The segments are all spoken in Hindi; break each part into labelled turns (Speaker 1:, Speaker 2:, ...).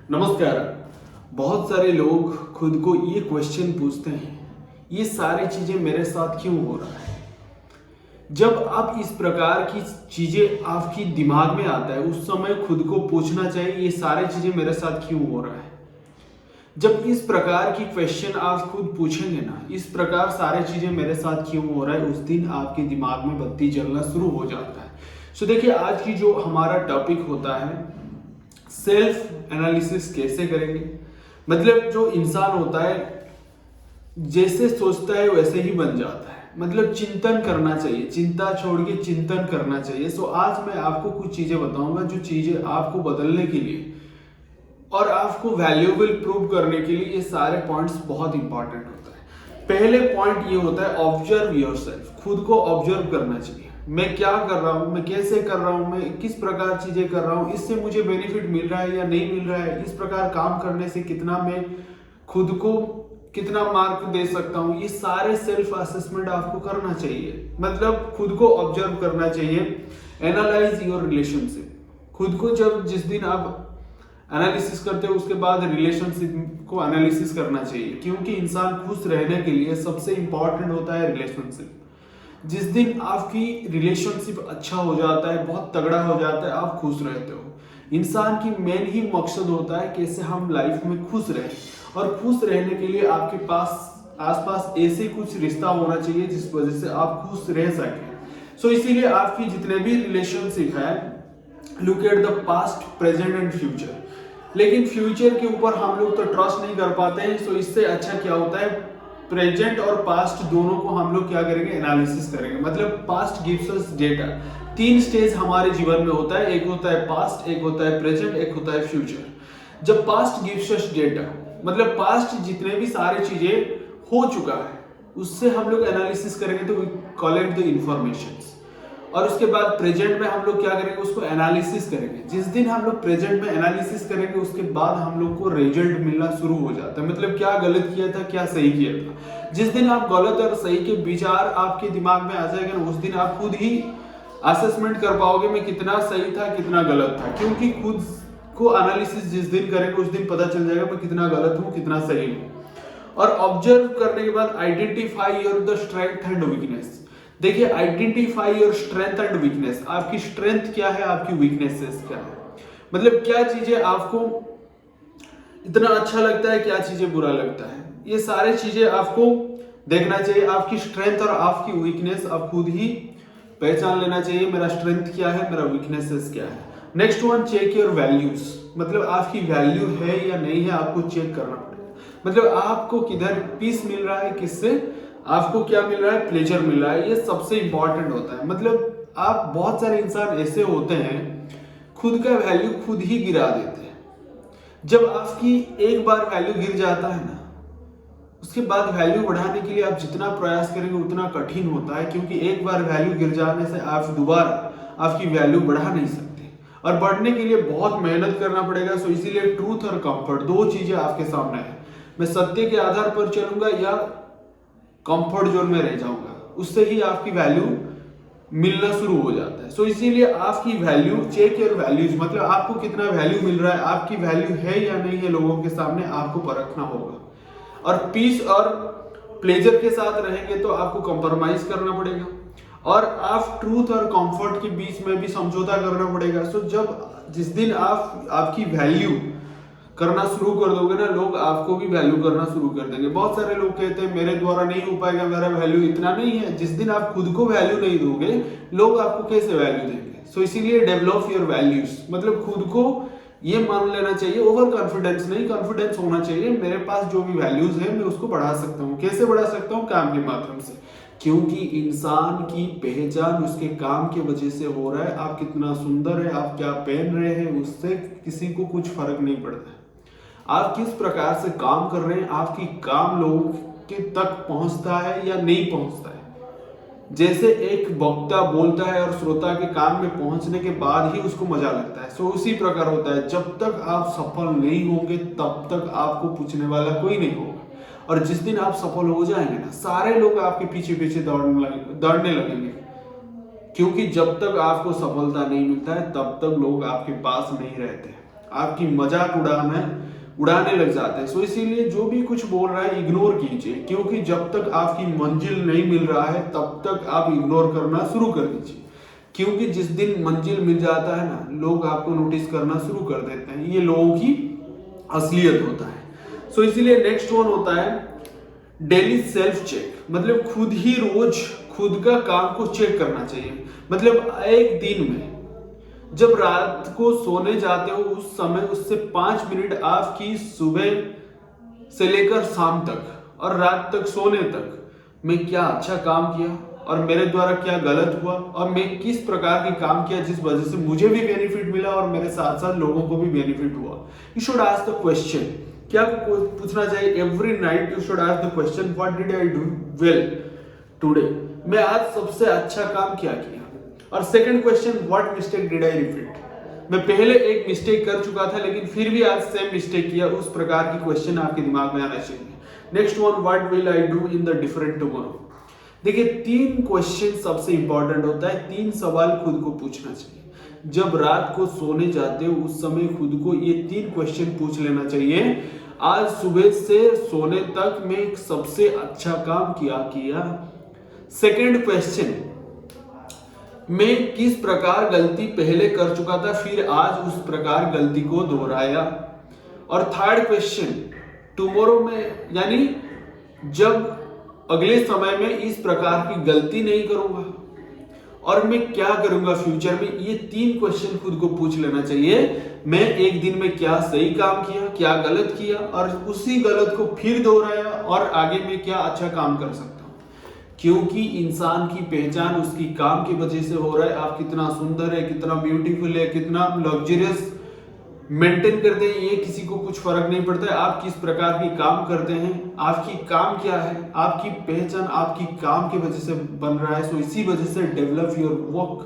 Speaker 1: नमस्कार। बहुत सारे लोग खुद को ये क्वेश्चन पूछते हैं, ये सारी चीजें मेरे साथ क्यों हो रहा है। जब आप इस प्रकार की चीजें आपकी दिमाग में आता है, उस समय खुद को पूछना चाहिए ये सारी चीजें मेरे साथ क्यों हो रहा है। जब इस प्रकार की क्वेश्चन आप खुद पूछेंगे ना, इस प्रकार सारी चीजें मेरे साथ क्यों हो रहा है, उस दिन आपके दिमाग में बत्ती जलना शुरू हो जाता है। सो देखिए, आज की जो हमारा टॉपिक होता है, सेल्फ एनालिसिस कैसे करेंगे। मतलब जो इंसान होता है जैसे सोचता है वैसे ही बन जाता है। मतलब चिंतन करना चाहिए, चिंता छोड़ के चिंतन करना चाहिए। सो आज मैं आपको कुछ चीजें बताऊंगा जो चीजें आपको बदलने के लिए और आपको वैल्यूएबल प्रूव करने के लिए ये सारे पॉइंट्स बहुत इंपॉर्टेंट होता है। पहले पॉइंट ये होता है ऑब्जर्व योरसेल्फ। खुद को ऑब्जर्व करना चाहिए, मैं क्या कर रहा हूँ, मैं कैसे कर रहा हूँ, मैं किस प्रकार चीजें कर रहा हूँ, इससे मुझे बेनिफिट मिल रहा है या नहीं मिल रहा है, इस प्रकार काम करने से कितना मैं खुद को कितना मार्क दे सकता हूँ। ये सारे सेल्फ असेसमेंट आपको करना चाहिए, मतलब खुद को ऑब्जर्व करना चाहिए। Analyse your relationship. खुद को जब जिस दिन आप एनालिसिस करते हो उसके बाद रिलेशनशिप को एनालिसिस करना चाहिए, क्योंकि इंसान खुश रहने के लिए सबसे इंपॉर्टेंट होता है रिलेशनशिप। जिस दिन आपकी रिलेशनशिप अच्छा हो जाता है, बहुत तगड़ा हो जाता है, आप खुश रहते हो। इंसान की मेन ही मकसद होता है कैसे हम लाइफ में खुश रहें, और खुश रहने के लिए आपके पास आसपास ऐसे कुछ रिश्ता होना चाहिए जिस वजह से आप खुश रह सकें। सो इसीलिए आपकी जितने भी रिलेशनशिप है, look at the past, present and future. लेकिन फ्यूचर के ऊपर हम लोग तो ट्रस्ट नहीं कर पाते हैं। सो इससे अच्छा क्या होता है, प्रेजेंट और पास्ट दोनों को हम लोग क्या करेंगे, एनालिसिस करेंगे। मतलब पास्ट गिव्स अस डेटा। तीन स्टेज हमारे जीवन में होता है, एक होता है पास्ट, एक होता है प्रेजेंट, एक होता है फ्यूचर। जब पास्ट गिव्स अस डेटा, मतलब पास्ट जितने भी सारी चीजें हो चुका है उससे हम लोग एनालिसिस करेंगे तो वी कलेक्ट द इंफॉर्मेशंस। और उसके बाद प्रेजेंट में हम लोग क्या करेंगे, उसको एनालिसिस करेंगे। जिस दिन हम लोग प्रेजेंट में एनालिसिस करेंगे उसके बाद हम लोग को रिजल्ट मिलना शुरू हो जाता है। मतलब क्या गलत किया था, क्या सही किया था। जिस दिन आप गलत और सही के विचार आपके दिमाग में आ जाएगा ना, उस दिन आप खुद ही असेसमेंट कर पाओगे मैं कितना सही था, कितना गलत था। क्योंकि खुद को एनालिसिस जिस दिन करेंगे उस दिन पता चल जाएगा मैं कितना गलत हूँ, कितना सही हूँ। और ऑब्जर्व करने के बाद identify your the strength and weakness. देखिए, identify your strength and weakness. आपकी स्ट्रेंथ क्या है, आपकी वीकनेसेस क्या है। मतलब क्या चीजें आपको इतना अच्छा लगता है, क्या चीजें बुरा लगता है, ये सारी चीजें आपको देखना चाहिए। आपकी स्ट्रेंथ और आपकी वीकनेस आप खुद ही पहचान लेना चाहिए, मेरा स्ट्रेंथ क्या है, मेरा वीकनेसेस क्या है। Next one, check your values. मतलब आपकी वैल्यू है या नहीं है, आपको चेक करना पड़ेगा। मतलब आपको किधर पीस मिल रहा है, किससे आपको क्या मिल रहा है, प्लेजर मिल रहा है, ये सबसे इंपॉर्टेंट होता है। मतलब आप बहुत सारे इंसान ऐसे होते हैं खुद का वैल्यू खुद ही गिरा देते हैं। जब आपकी एक बार वैल्यू गिर जाता है ना, उसके बाद वैल्यू बढ़ाने के लिए आप जितना प्रयास करेंगे उतना कठिन होता है, क्योंकि एक बार वैल्यू गिर जाने से आप दोबारा आपकी वैल्यू बढ़ा नहीं सकते, और बढ़ने के लिए बहुत मेहनत करना पड़ेगा। सो इसीलिए ट्रूथ और कंफर्ट दो चीजें आपके सामने है। मैं सत्य के आधार पर चलूंगा या कंफर्ट जोन में रह जाऊंगा, उससे ही आपकी वैल्यू मिलना शुरू हो जाता है। सो इसीलिए आपकी वैल्यू, चेक योर वैल्यूज। मतलब आपको कितना वैल्यू मिल रहा है, आपकी वैल्यू है या नहीं है, लोगों के सामने आपको परखना होगा। और पीस और प्लेजर के साथ रहेंगे तो आपको कंप्रोमाइज करना पड़ेगा, और आप ट्रूथ और कंफर्ट के बीच में भी समझौता करना पड़ेगा। सो जब जिस दिन आप आपकी वैल्यू करना शुरू कर दोगे ना, लोग आपको भी वैल्यू करना शुरू कर देंगे। बहुत सारे लोग कहते हैं मेरे द्वारा नहीं हो पाएगा, मेरा वैल्यू इतना नहीं है। जिस दिन आप खुद को वैल्यू नहीं दोगे, लोग आपको कैसे वैल्यू देंगे। सो इसीलिए डेवलप योर वैल्यूज। मतलब खुद को ये मान लेना चाहिए, ओवर कॉन्फिडेंस नहीं, कॉन्फिडेंस होना चाहिए। मेरे पास जो भी वैल्यूज है मैं उसको बढ़ा सकता हूँ। कैसे बढ़ा सकता हूँ, काम के माध्यम से। क्योंकि इंसान की पहचान उसके काम की वजह से हो रहा है। आप कितना सुंदर है, आप क्या पहन रहे हैं, उससे किसी को कुछ फर्क नहीं पड़ता है। आप किस प्रकार से काम कर रहे हैं, आपकी काम लोगों के तक पहुंचता है या नहीं पहुंचता है। जैसे एक वक्ता बोलता है और श्रोता के कान में पहुंचने के बाद ही उसको मजा लगता है, सो उसी प्रकार होता है। जब तक आप सफल नहीं होंगे तब तक आपको पूछने वाला कोई नहीं होगा, और जिस दिन आप सफल हो जाएंगे ना, सारे लोग आपके पीछे पीछे दौड़ने लगेंगे। क्योंकि जब तक आपको सफलता नहीं मिलता है तब तक लोग आपके पास नहीं रहते। आपकी मजाक उड़ाने लग जाते हैं। सो इसीलिए जो भी कुछ बोल रहा है इग्नोर कीजिए, क्योंकि जब तक आपकी मंजिल नहीं मिल रहा है तब तक आप इग्नोर करना शुरू कर दीजिए, क्योंकि जिस दिन मंजिल मिल जाता है ना, लोग आपको नोटिस करना शुरू कर देते हैं। ये लोगों की असलियत होता है। सो इसीलिए नेक्स्ट वन होता है डेली सेल्फ चेक, मतलब खुद ही रोज खुद का काम को चेक करना चाहिए। मतलब एक दिन में जब रात को सोने जाते हो उस समय उससे 5 मिनट आपकी सुबह से लेकर शाम तक और रात तक सोने तक मैं क्या अच्छा काम किया और मेरे द्वारा क्या गलत हुआ और मैं किस प्रकार के काम किया जिस वजह से मुझे भी बेनिफिट मिला और मेरे साथ साथ लोगों को भी बेनिफिट हुआ। You should ask the question, क्या पूछना चाहिए every night you should ask the question what did I do well today, मैं आज सबसे अच्छा काम क्या किया। और second question what mistake did I repeat, मैं पहले एक मिस्टेक कर चुका था लेकिन फिर भी आज सेम मिस्टेक किया, उस प्रकार की क्वेश्चन आपके दिमाग में आना चाहिए। Next one what will I do in the different tomorrow. देखिए 3 क्वेश्चन सबसे इंपॉर्टेंट होता है, 3 सवाल खुद को पूछना चाहिए। जब रात को सोने जाते हो उस समय खुद को ये 3 क्वेश्चन पूछ लेना चाहिए, आज सुबह से सोने तक मैं सबसे अच्छा काम क्या किया। सेकंड क्वेश्चन, मैं किस प्रकार गलती पहले कर चुका था फिर आज उस प्रकार गलती को दोहराया। और थर्ड क्वेश्चन, टुमारो में यानी जब अगले समय में इस प्रकार की गलती नहीं करूंगा और मैं क्या करूंगा फ्यूचर में। ये 3 क्वेश्चन खुद को पूछ लेना चाहिए, मैं एक दिन में क्या सही काम किया, क्या गलत किया और उसी गलत को फिर दोहराया और आगे में क्या अच्छा काम कर सकता हूं। क्योंकि इंसान की पहचान उसकी काम की वजह से हो रहा है। आप कितना सुंदर है, कितना ब्यूटीफुल है, कितना लग्जरियस मेंटेन करते हैं, ये किसी को कुछ फर्क नहीं पड़ता है। आप किस प्रकार की काम करते हैं, आपकी काम क्या है, आपकी पहचान आपकी काम की वजह से बन रहा है। सो इसी वजह से develop your work,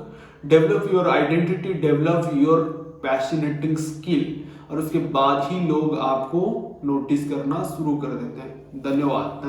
Speaker 1: develop your identity, develop your passionating skill, और उसके बाद ही लोग आपको नोटिस करना शुरू कर देते हैं। धन्यवाद।